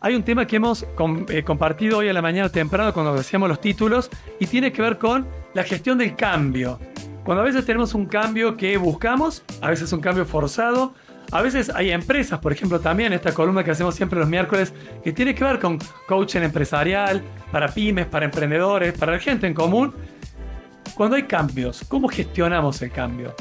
hay un tema que hemos compartido hoy a la mañana temprano cuando decíamos los títulos y tiene que ver con la gestión del cambio. Cuando a veces tenemos un cambio que buscamos, a veces un cambio forzado, a veces hay empresas, por ejemplo, también esta columna que hacemos siempre los miércoles, que tiene que ver con coaching empresarial, para pymes, para emprendedores, para la gente en común. Cuando hay cambios, ¿cómo gestionamos el cambio?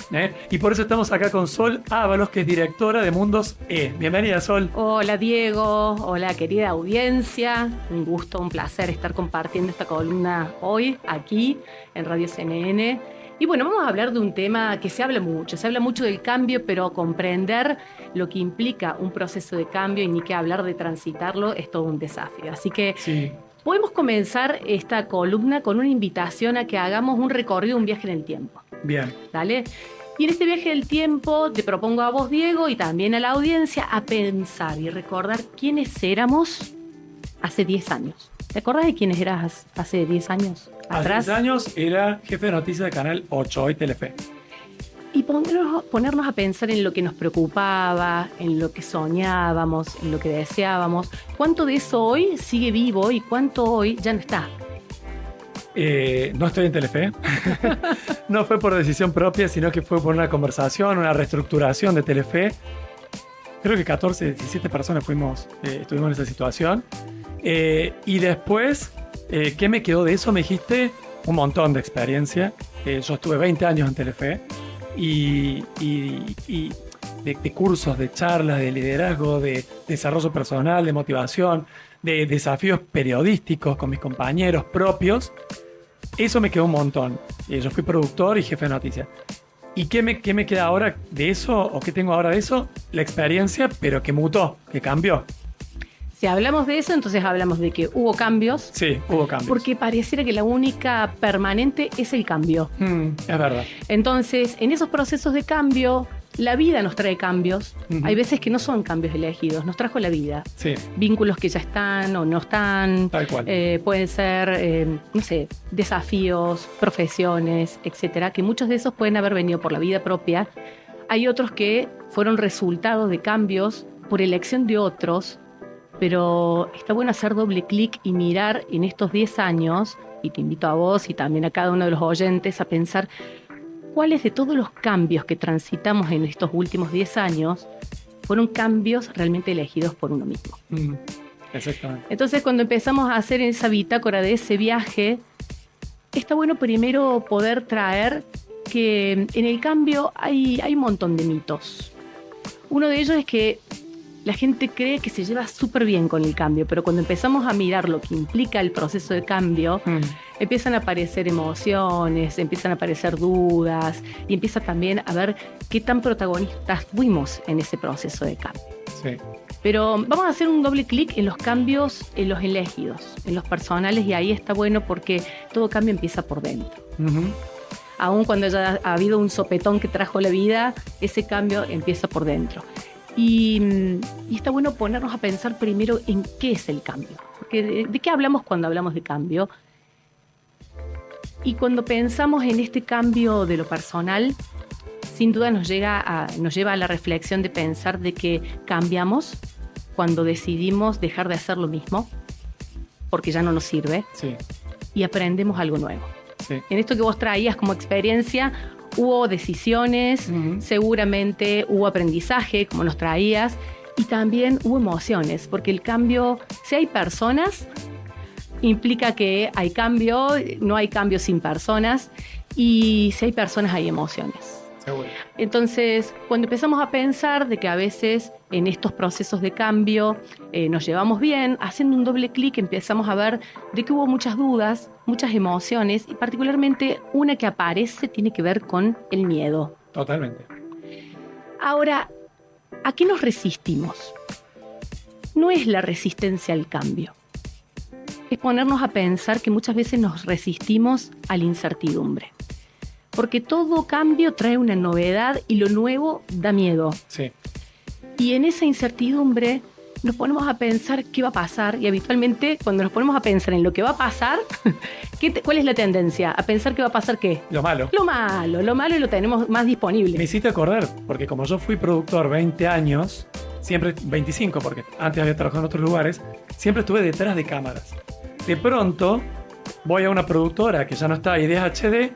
Y por eso estamos acá con Sol Ábalos, que es directora de Mundos E. Bienvenida, Sol. Hola, Diego. Hola, querida audiencia. Un gusto, un placer estar compartiendo esta columna hoy aquí en Radio CNN. Y bueno, vamos a hablar de un tema que se habla mucho del cambio, pero comprender lo que implica un proceso de cambio y ni qué hablar de transitarlo es todo un desafío. Así que sí, podemos comenzar esta columna con una invitación a que hagamos un recorrido, un viaje en el tiempo. bien. ¿Dale? Y en este viaje del tiempo te propongo a vos, Diego, y también a la audiencia a pensar y recordar quiénes éramos hace 10 años. ¿Te acordás de quiénes eras hace 10 años atrás? Hace 10 años era jefe de noticias de Canal 8, hoy Telefe. Y ponernos a pensar en lo que nos preocupaba, en lo que soñábamos, en lo que deseábamos. ¿Cuánto de eso hoy sigue vivo y cuánto hoy ya no está? No estoy en Telefe. No fue por decisión propia, sino que fue por una conversación, una reestructuración de Telefe. Creo que 14, 17 personas estuvimos en esa situación. Y después, ¿qué me quedó de eso? Me dijiste un montón de experiencia. Yo estuve 20 años en Telefe y de cursos, de charlas, de liderazgo, de desarrollo personal, de motivación, de desafíos periodísticos con mis compañeros propios. Eso me quedó un montón. Yo fui productor y jefe de noticias. ¿Y qué me queda ahora de eso? ¿O qué tengo ahora de eso? La experiencia, pero que mutó, que cambió. Si hablamos de eso, entonces hablamos de que hubo cambios. Sí, hubo cambios. Porque pareciera que la única permanente es el cambio. Es verdad. Entonces, en esos procesos de cambio, la vida nos trae cambios. Uh-huh. Hay veces que no son cambios elegidos, nos trajo la vida. Sí. Vínculos que ya están o no están. Tal cual. Pueden ser, no sé, desafíos, profesiones, etcétera, que muchos de esos pueden haber venido por la vida propia. Hay otros que fueron resultados de cambios por elección de otros. Pero está bueno hacer doble clic y mirar en estos 10 años, y te invito a vos y también a cada uno de los oyentes a pensar cuáles de todos los cambios que transitamos en estos últimos 10 años fueron cambios realmente elegidos por uno mismo. Exactamente. Entonces, cuando empezamos a hacer esa bitácora de ese viaje, está bueno primero poder traer que en el cambio hay un montón de mitos. Uno de ellos es que la gente cree que se lleva súper bien con el cambio, pero cuando empezamos a mirar lo que implica el proceso de cambio, empiezan a aparecer emociones, empiezan a aparecer dudas y empieza también a ver qué tan protagonistas fuimos en ese proceso de cambio. Sí. Pero vamos a hacer un doble clic en los cambios, en los elegidos, en los personales, y ahí está bueno porque todo cambio empieza por dentro. Uh-huh. Aun cuando ya ha habido un sopetón que trajo la vida, ese cambio empieza por dentro. Y está bueno ponernos a pensar primero en qué es el cambio. Porque ¿de qué hablamos cuando hablamos de cambio? Y cuando pensamos en este cambio de lo personal, sin duda nos lleva a la reflexión de pensar de que cambiamos cuando decidimos dejar de hacer lo mismo, porque ya no nos sirve, Sí. y aprendemos algo nuevo. Sí. En esto que vos traías como experiencia, hubo decisiones, seguramente hubo aprendizaje, como nos traías, y también hubo emociones, porque el cambio, si hay personas, implica que hay cambio, no hay cambio sin personas, y si hay personas hay emociones. Seguro. Entonces, cuando empezamos a pensar de que a veces en estos procesos de cambio nos llevamos bien, haciendo un doble clic empezamos a ver de que hubo muchas dudas, muchas emociones, y particularmente una que aparece tiene que ver con el miedo. Totalmente. Ahora, ¿a qué nos resistimos? No es la resistencia al cambio. Es ponernos a pensar que muchas veces nos resistimos a la incertidumbre. Porque todo cambio trae una novedad y lo nuevo da miedo. Sí. Y en esa incertidumbre nos ponemos a pensar qué va a pasar, y habitualmente cuando nos ponemos a pensar en lo que va a pasar, ¿cuál es la tendencia? A pensar qué va a pasar, ¿qué? Lo malo. Lo malo y lo tenemos más disponible. Me hiciste acordar, porque como yo fui productor 20 años, siempre 25, porque antes había trabajado en otros lugares, siempre estuve detrás de cámaras. De pronto voy a una productora que ya no está, Ideas HD,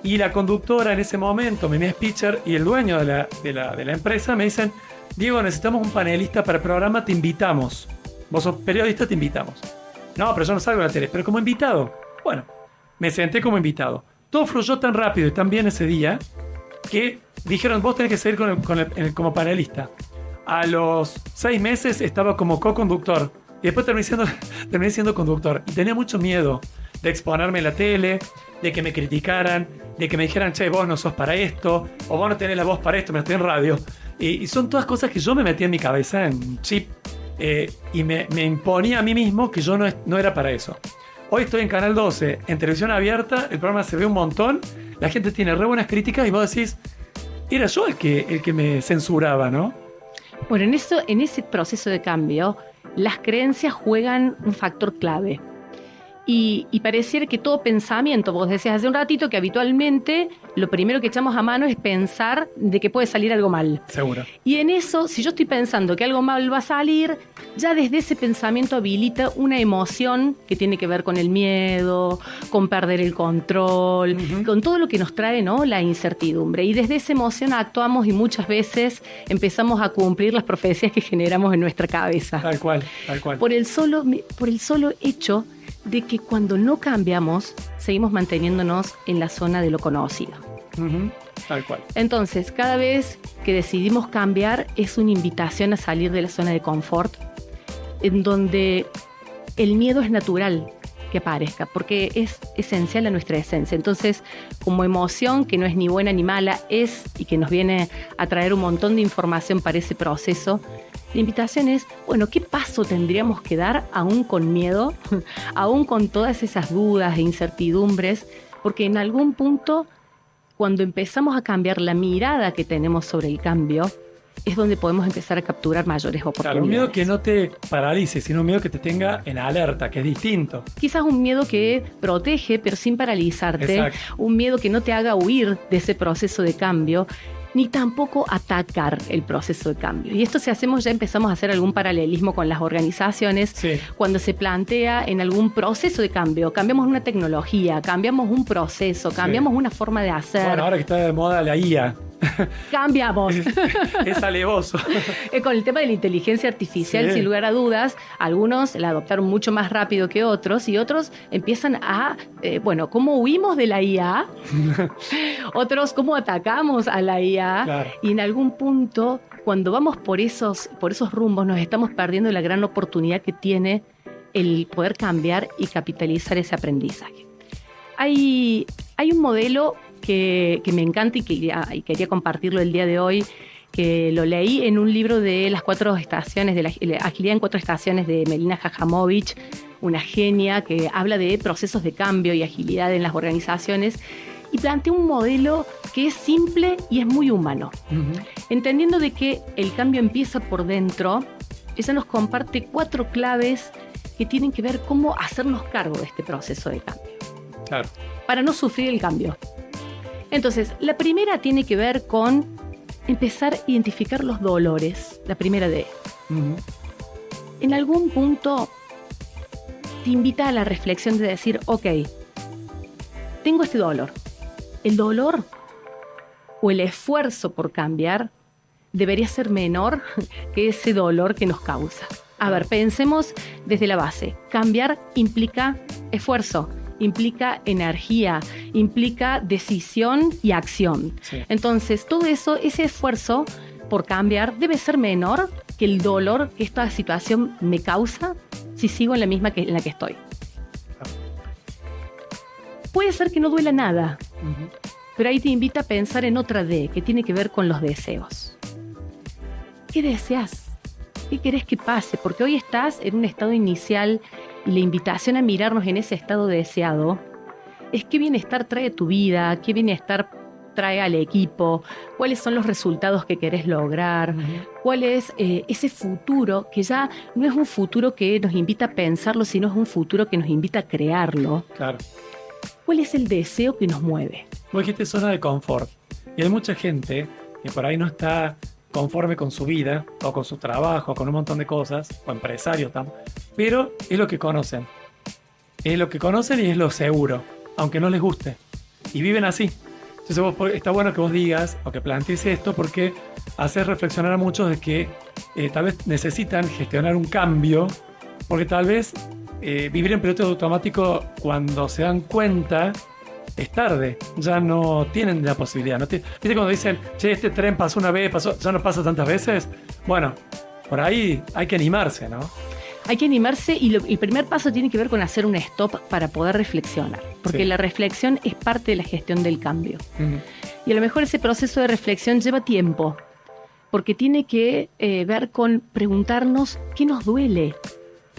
y la conductora en ese momento, Mimi Spitzer, y el dueño de la empresa me dicen: Diego, necesitamos un panelista para el programa, te invitamos. Vos sos periodista, te invitamos. No, pero yo no salgo en la tele, pero como invitado. Bueno, me senté como invitado. Todo fluyó tan rápido y tan bien ese día que dijeron: vos tenés que seguir como panelista. A los 6 meses estaba como co-conductor y después terminé siendo conductor. Y tenía mucho miedo de exponerme en la tele, de que me criticaran, de que me dijeran: che, vos no sos para esto, o vos no tenés la voz para esto, me estoy en radio. Y son todas cosas que yo me metí en mi cabeza, en un chip, y me imponía a mí mismo que yo no era para eso. Hoy estoy en Canal 12, en televisión abierta, el programa se ve un montón, la gente tiene re buenas críticas y vos decís: era yo el que me censuraba, ¿no? Bueno, en ese proceso de cambio, las creencias juegan un factor clave. Y pareciera que todo pensamiento, vos decías hace un ratito que habitualmente lo primero que echamos a mano es pensar de que puede salir algo mal. Seguro. Y en eso, si yo estoy pensando que algo mal va a salir, ya desde ese pensamiento habilita una emoción que tiene que ver con el miedo, con perder el control, con todo lo que nos trae, ¿no?, la incertidumbre. Y desde esa emoción actuamos y muchas veces empezamos a cumplir las profecías que generamos en nuestra cabeza. Tal cual, tal cual. Por el solo hecho de que cuando no cambiamos, seguimos manteniéndonos en la zona de lo conocido. Tal cual. Entonces, cada vez que decidimos cambiar, es una invitación a salir de la zona de confort, en donde el miedo es natural que aparezca, porque es esencial a nuestra esencia. Entonces, como emoción, que no es ni buena ni mala, es, y que nos viene a traer un montón de información para ese proceso, la invitación es: bueno, ¿qué paso tendríamos que dar aún con miedo, aún con todas esas dudas e incertidumbres? Porque en algún punto, cuando empezamos a cambiar la mirada que tenemos sobre el cambio, es donde podemos empezar a capturar mayores oportunidades. Claro, un miedo que no te paralice, sino un miedo que te tenga en alerta, que es distinto. Quizás un miedo que protege, pero sin paralizarte. Exacto. Un miedo que no te haga huir de ese proceso de cambio, ni tampoco atacar el proceso de cambio. Y esto, si hacemos, ya empezamos a hacer algún paralelismo con las organizaciones. Sí. Cuando se plantea en algún proceso de cambio, cambiamos una tecnología, cambiamos un proceso, cambiamos una forma de hacer. Bueno, ahora que está de moda la IA. Cambiamos. Es alevoso. Con el tema de la inteligencia artificial, Sí. sin lugar a dudas, algunos la adoptaron mucho más rápido que otros, y otros empiezan a, ¿cómo huimos de la IA? Otros, ¿cómo atacamos a la IA? Claro. Y en algún punto, cuando vamos por esos rumbos, nos estamos perdiendo la gran oportunidad que tiene el poder cambiar y capitalizar ese aprendizaje. Hay un modelo que me encanta y quería compartirlo el día de hoy, que lo leí en un libro de las 4 estaciones, de la agilidad en 4 estaciones, de Melina Jajamovich, una genia que habla de procesos de cambio y agilidad en las organizaciones, y plantea un modelo que es simple y es muy humano. Entendiendo de que el cambio empieza por dentro, ella nos comparte 4 claves que tienen que ver cómo hacernos cargo de este proceso de cambio. Claro. Para no sufrir el cambio. Entonces, la primera tiene que ver con empezar a identificar los dolores. La primera de... En algún punto te invita a la reflexión de decir: ok, tengo este dolor. El dolor o el esfuerzo por cambiar debería ser menor que ese dolor que nos causa. A ver, pensemos desde la base. Cambiar implica esfuerzo, implica energía, implica decisión y acción. Sí. Entonces, todo eso, ese esfuerzo por cambiar debe ser menor que el dolor que esta situación me causa si sigo en la misma en la que estoy. Puede ser que no duela nada, pero ahí te invita a pensar en otra D, que tiene que ver con los deseos. ¿Qué deseas? ¿Qué querés que pase? Porque hoy estás en un estado inicial y la invitación a mirarnos en ese estado deseado es qué bienestar trae tu vida, qué bienestar trae al equipo, cuáles son los resultados que querés lograr, cuál es ese futuro, que ya no es un futuro que nos invita a pensarlo, sino es un futuro que nos invita a crearlo. Claro. ¿Cuál es el deseo que nos mueve? Vos dijiste zona de confort. Y hay mucha gente que por ahí no está conforme con su vida, o con su trabajo, con un montón de cosas, o empresarios también, pero es lo que conocen. Es lo que conocen y es lo seguro, aunque no les guste. Y viven así. Entonces está bueno que vos digas, o que plantees esto, porque haces reflexionar a muchos de que tal vez necesitan gestionar un cambio, porque tal vez vivir en piloto automático, cuando se dan cuenta, es tarde, ya no tienen la posibilidad. ¿Viste cuando dicen, che, este tren pasó una vez, ya no pasa tantas veces? Bueno, por ahí hay que animarse, ¿no? Hay que animarse y el primer paso tiene que ver con hacer un stop para poder reflexionar, porque la reflexión es parte de la gestión del cambio. Y a lo mejor ese proceso de reflexión lleva tiempo, porque tiene que ver con preguntarnos qué nos duele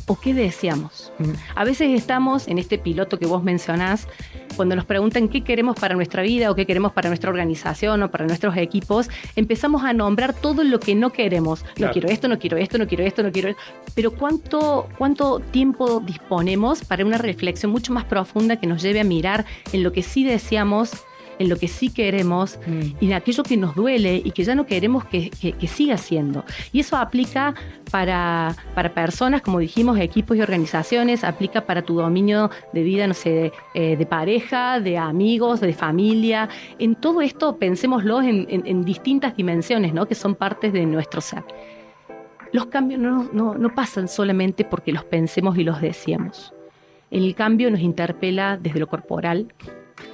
o qué deseamos. A veces estamos en este piloto que vos mencionás, cuando nos preguntan qué queremos para nuestra vida o qué queremos para nuestra organización o para nuestros equipos, empezamos a nombrar todo lo que no queremos. Claro. No quiero esto, no quiero esto, no quiero esto, no quiero esto. Pero ¿cuánto tiempo disponemos para una reflexión mucho más profunda que nos lleve a mirar en lo que sí deseamos, en lo que sí queremos y en aquello que nos duele y que ya no queremos que siga siendo? Y eso aplica para personas, como dijimos, equipos y organizaciones, aplica para tu dominio de vida, no sé, de pareja, de amigos, de familia. En todo esto pensémoslo en distintas dimensiones, ¿no? Que son partes de nuestro ser. Los cambios no pasan solamente porque los pensemos y los deseamos. El cambio nos interpela desde lo corporal,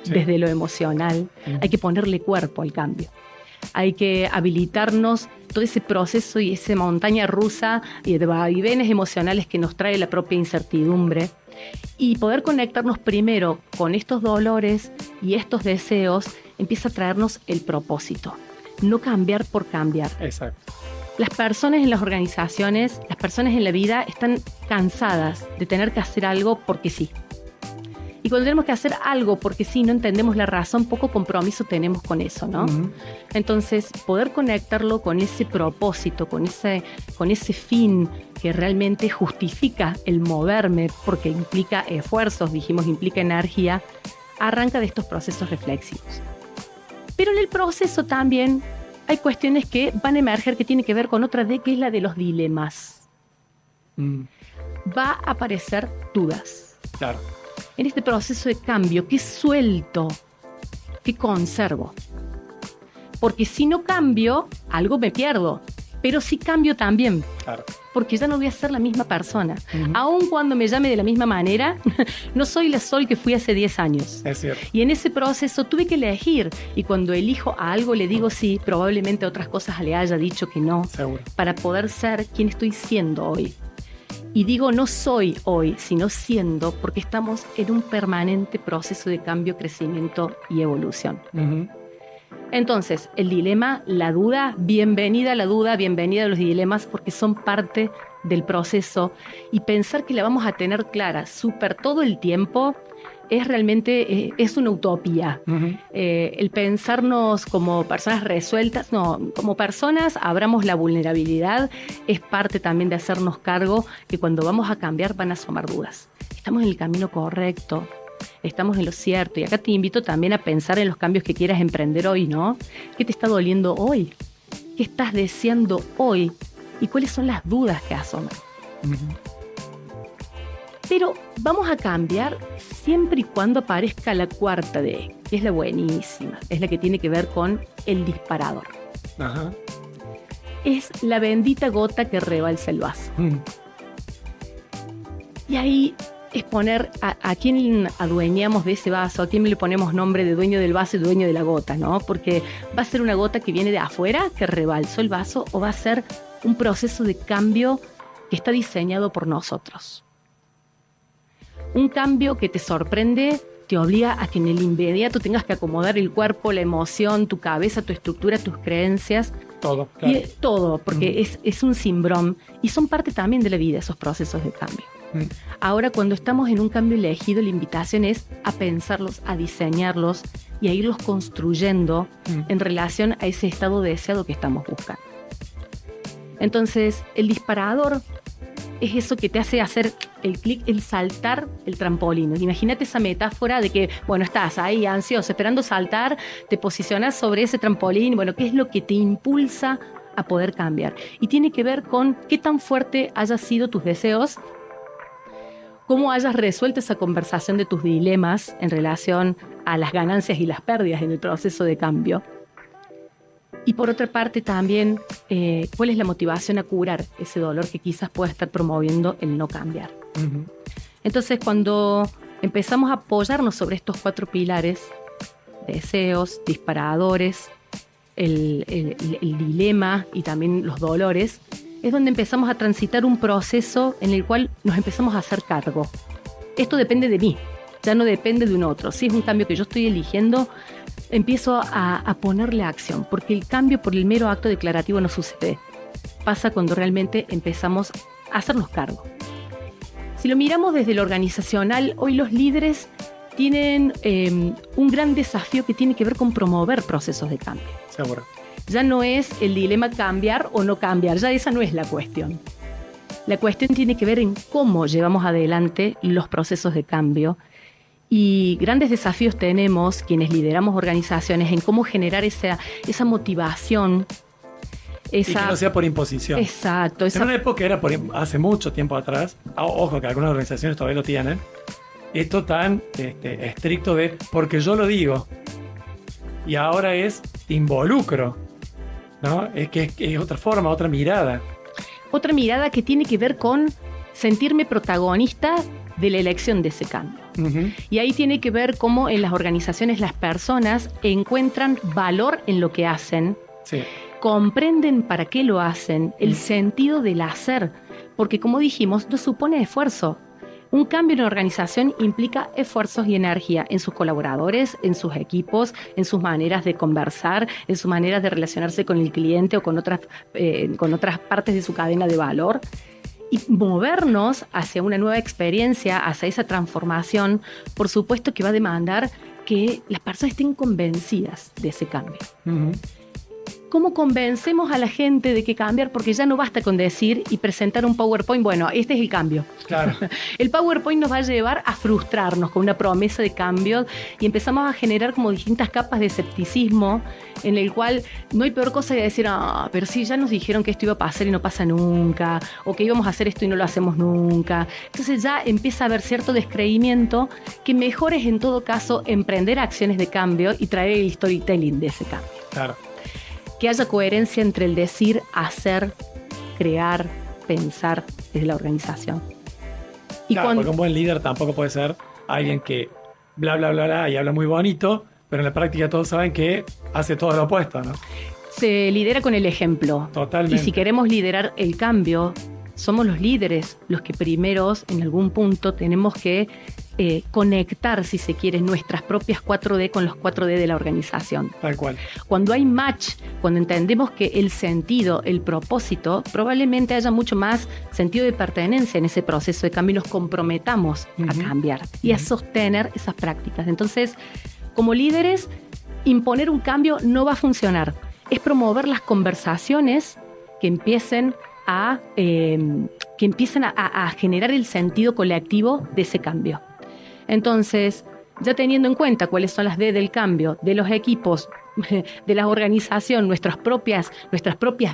desde lo emocional. Hay que ponerle cuerpo al cambio. Hay que habilitarnos todo ese proceso y esa montaña rusa y de vaivenes emocionales que nos trae la propia incertidumbre, y poder conectarnos primero con estos dolores y estos deseos empieza a traernos el propósito. No cambiar por cambiar. Exacto. Las personas en las organizaciones, las personas en la vida están cansadas de tener que hacer algo porque sí. Y cuando tenemos que hacer algo porque sí, no entendemos la razón, poco compromiso tenemos con eso, ¿no? Entonces, poder conectarlo con ese propósito, con ese fin que realmente justifica el moverme, porque implica esfuerzos, dijimos, implica energía, arranca de estos procesos reflexivos. Pero en el proceso también hay cuestiones que van a emerger que tienen que ver con otra D, que es la de los dilemas. Va a aparecer dudas. Claro. En este proceso de cambio, ¿qué suelto? ¿Qué conservo? Porque si no cambio, algo me pierdo. Pero si cambio también. Claro. Porque ya no voy a ser la misma persona. Aun cuando me llame de la misma manera, no soy la Sol que fui hace 10 años. Es cierto. Y en ese proceso tuve que elegir. Y cuando elijo a algo le digo sí, probablemente a otras cosas le haya dicho que no. Seguro. Para poder ser quien estoy siendo hoy. Y digo no soy hoy, sino siendo, porque estamos en un permanente proceso de cambio, crecimiento y evolución. Entonces, el dilema, la duda, bienvenida a la duda, bienvenida a los dilemas, porque son parte del proceso. Y pensar que la vamos a tener clara súper todo el tiempo es realmente es una utopía. El pensarnos como personas resueltas, no, como personas abramos la vulnerabilidad, es parte también de hacernos cargo que cuando vamos a cambiar van a asomar dudas. Estamos en el camino correcto, estamos en lo cierto, y acá te invito también a pensar en los cambios que quieras emprender hoy, ¿no? ¿Qué te está doliendo hoy? ¿Qué estás deseando hoy? ¿Y cuáles son las dudas que asoman? Pero vamos a cambiar siempre y cuando aparezca la cuarta D, que es la buenísima, es la que tiene que ver con el disparador. Es la bendita gota que rebalsa el vaso. Y ahí es poner a quién adueñamos de ese vaso, a quién le ponemos nombre de dueño del vaso y dueño de la gota, ¿no? Porque va a ser una gota que viene de afuera, que rebalsó el vaso, o va a ser un proceso de cambio que está diseñado por nosotros. Un cambio que te sorprende, te obliga a que en el inmediato tengas que acomodar el cuerpo, la emoción, tu cabeza, tu estructura, tus creencias. Todo, claro. Todo, porque es un cimbrón. Y son parte también de la vida, esos procesos de cambio. Ahora, cuando estamos en un cambio elegido, la invitación es a pensarlos, a diseñarlos y a irlos construyendo en relación a ese estado deseado que estamos buscando. Entonces, el disparador es eso que te hace hacer el clic, el saltar el trampolín. Imagínate esa metáfora de que, bueno, estás ahí ansioso, esperando saltar, te posicionas sobre ese trampolín. Bueno, ¿qué es lo que te impulsa a poder cambiar. Y tiene que ver con qué tan fuerte hayan sido tus deseos, cómo hayas resuelto esa conversación de tus dilemas en relación a las ganancias y las pérdidas en el proceso de cambio. Y por otra parte también, cuál es la motivación a curar ese dolor que quizás pueda estar promoviendo el no cambiar. Uh-huh. Entonces, cuando empezamos a apoyarnos sobre estos 4 pilares, deseos, disparadores, el dilema y también los dolores, es donde empezamos a transitar un proceso en el cual nos empezamos a hacer cargo. Esto depende de mí, ya no depende de un otro. Si es un cambio que yo estoy eligiendo, empiezo a ponerle acción, porque el cambio por el mero acto declarativo no sucede. Pasa cuando realmente empezamos a hacernos cargo. Si lo miramos desde lo organizacional, hoy los líderes tienen un gran desafío que tiene que ver con promover procesos de cambio. Seguro. Ya no es el dilema cambiar o no cambiar, ya esa no es la cuestión. La cuestión tiene que ver en cómo llevamos adelante los procesos de cambio. Y grandes desafíos tenemos quienes lideramos organizaciones en cómo generar esa motivación. Y que no sea por imposición. Exacto. En una época era hace mucho tiempo atrás, ojo que algunas organizaciones todavía lo tienen, esto tan estricto de porque yo lo digo. Y ahora es te involucro, ¿no? Es que es otra forma, otra mirada. Otra mirada que tiene que ver con sentirme protagonista de la elección de ese cambio. Uh-huh. Y ahí tiene que ver cómo en las organizaciones las personas encuentran valor en lo que hacen, sí. Comprenden para qué lo hacen, el sentido del hacer, porque como dijimos, no supone esfuerzo. Un cambio en la organización implica esfuerzos y energía en sus colaboradores, en sus equipos, en sus maneras de conversar, en sus maneras de relacionarse con el cliente o con otras partes de su cadena de valor. Y movernos hacia una nueva experiencia, hacia esa transformación, por supuesto que va a demandar que las personas estén convencidas de ese cambio. Uh-huh. ¿Cómo convencemos a la gente de que cambiar? Porque ya no basta con decir y presentar un PowerPoint, bueno, este es el cambio. Claro. El PowerPoint nos va a llevar a frustrarnos con una promesa de cambio y empezamos a generar como distintas capas de escepticismo en el cual no hay peor cosa que decir, pero sí, ya nos dijeron que esto iba a pasar y no pasa nunca, o que íbamos a hacer esto y no lo hacemos nunca. Entonces ya empieza a haber cierto descreimiento que mejor es en todo caso emprender acciones de cambio y traer el storytelling de ese cambio. Claro. Que haya coherencia entre el decir, hacer, crear, pensar desde la organización. Y claro, porque un buen líder tampoco puede ser alguien que bla, bla, bla, bla y habla muy bonito, pero en la práctica todos saben que hace todo lo opuesto, ¿no? Se lidera con el ejemplo. Totalmente. Y si queremos liderar el cambio, somos los líderes los que primeros, en algún punto, tenemos que conectar, si se quiere, nuestras propias 4D con los 4D de la organización. Tal cual. Cuando hay match, cuando entendemos que el sentido, el propósito, probablemente haya mucho más sentido de pertenencia en ese proceso de cambio y nos comprometamos a cambiar y a sostener esas prácticas. Entonces, como líderes, imponer un cambio no va a funcionar. Es promover las conversaciones que empiecen a generar el sentido colectivo de ese cambio. Entonces, ya teniendo en cuenta cuáles son las D del cambio, de los equipos, de la organización, nuestras propias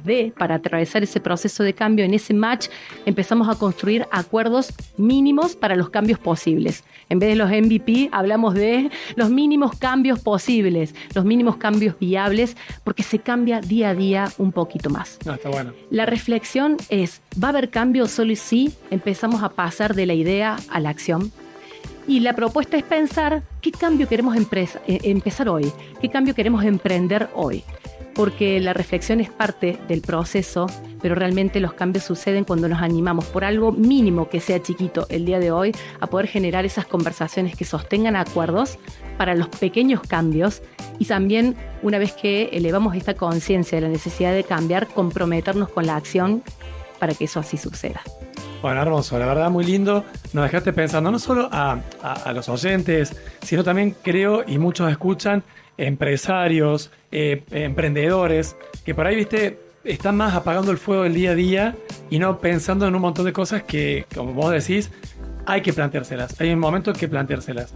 D para atravesar ese proceso de cambio, en ese match empezamos a construir acuerdos mínimos para los cambios posibles. En vez de los MVP, hablamos de los mínimos cambios posibles, los mínimos cambios viables, porque se cambia día a día un poquito más. Está bueno. La reflexión es, ¿va a haber cambio solo si empezamos a pasar de la idea a la acción? Y la propuesta es pensar qué cambio queremos empezar hoy, qué cambio queremos emprender hoy. Porque la reflexión es parte del proceso, pero realmente los cambios suceden cuando nos animamos por algo mínimo que sea chiquito el día de hoy a poder generar esas conversaciones que sostengan acuerdos para los pequeños cambios y también, una vez que elevamos esta conciencia de la necesidad de cambiar, comprometernos con la acción para que eso así suceda. Bueno, hermoso, la verdad muy lindo. Nos dejaste pensando no solo a los oyentes, sino también creo, y muchos escuchan, empresarios, emprendedores, que por ahí, viste, están más apagando el fuego del día a día y no pensando en un montón de cosas que, como vos decís, hay que planteárselas. Hay un momento que planteárselas.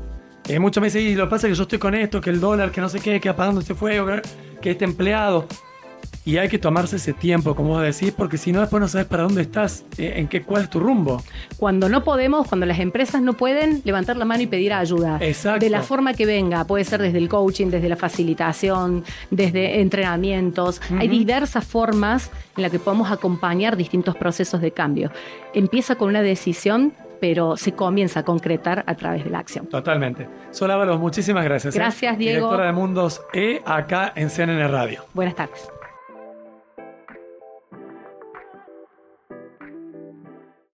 Muchos me dicen, y lo que pasa es que yo estoy con esto, que el dólar, que no sé qué, que apagando este fuego, que este empleado. Y hay que tomarse ese tiempo, como vos decís, porque si no, después no sabes para dónde estás, cuál es tu rumbo. Cuando no podemos, cuando las empresas no pueden, levantar la mano y pedir ayuda. Exacto. De la forma que venga, puede ser desde el coaching, desde la facilitación, desde entrenamientos. Hay diversas formas en las que podemos acompañar distintos procesos de cambio. Empieza con una decisión, pero se comienza a concretar a través de la acción. Totalmente. Sol Ábalos, muchísimas gracias. Gracias, Diego. Directora de Mundos E, acá en CNN Radio. Buenas tardes.